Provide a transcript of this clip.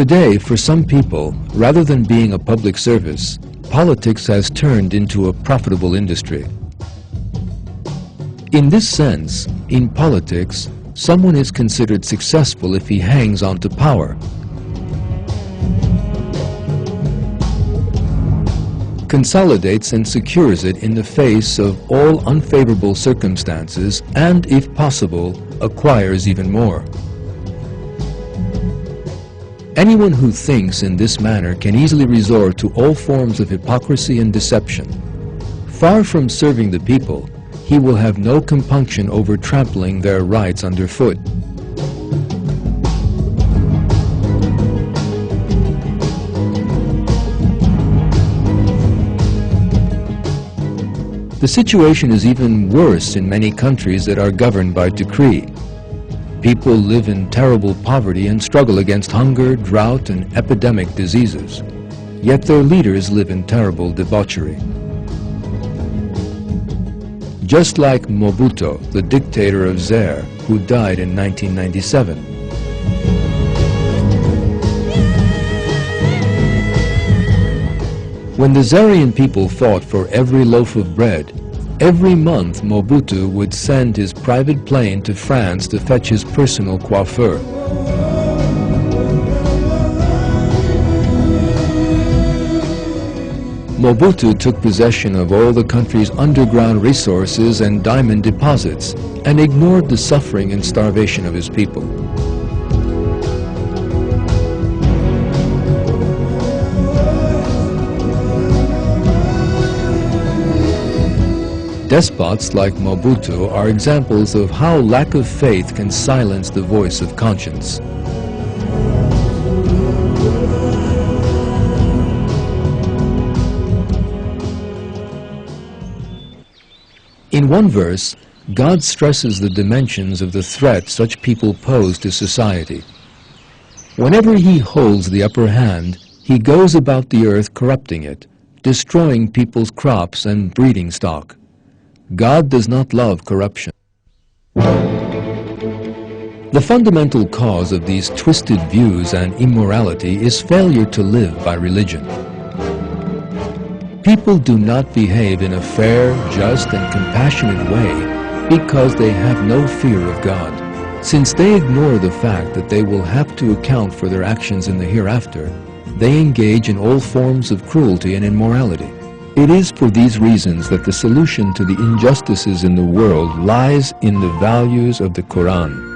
Today, for some people, rather than being a public service, politics has turned into a profitable industry. In this sense, in politics, someone is considered successful if he hangs on to power. Consolidates and secures it in the face of all unfavorable circumstances and, if possible, acquires even more. Anyone who thinks in this manner can easily resort to all forms of hypocrisy and deception. Far from serving the people, he will have no compunction over trampling their rights underfoot. The situation is even worse in many countries that are governed by decree. People live in terrible poverty and struggle against hunger, drought, and epidemic diseases. Yet their leaders live in terrible debauchery. Just like Mobutu, the dictator of Zaire, who died in 1997. When the Zairian people fought for every loaf of bread, every month Mobutu would send his private plane to France to fetch his personal coiffeur. Mobutu took possession of all the country's underground resources and diamond deposits and ignored the suffering and starvation of his people. Despots like Mobutu are examples of how lack of faith can silence the voice of conscience. In one verse, God stresses the dimensions of the threat such people pose to society. Whenever he holds the upper hand, he goes about the earth corrupting it, destroying people's crops and breeding stock. God does not love corruption. The fundamental cause of these twisted views and immorality is failure to live by religion. People do not behave in a fair, just, and compassionate way because they have no fear of God. Since they ignore the fact that they will have to account for their actions in the hereafter, they engage in all forms of cruelty and immorality. It is for these reasons that the solution to the injustices in the world lies in the values of the Qur'an.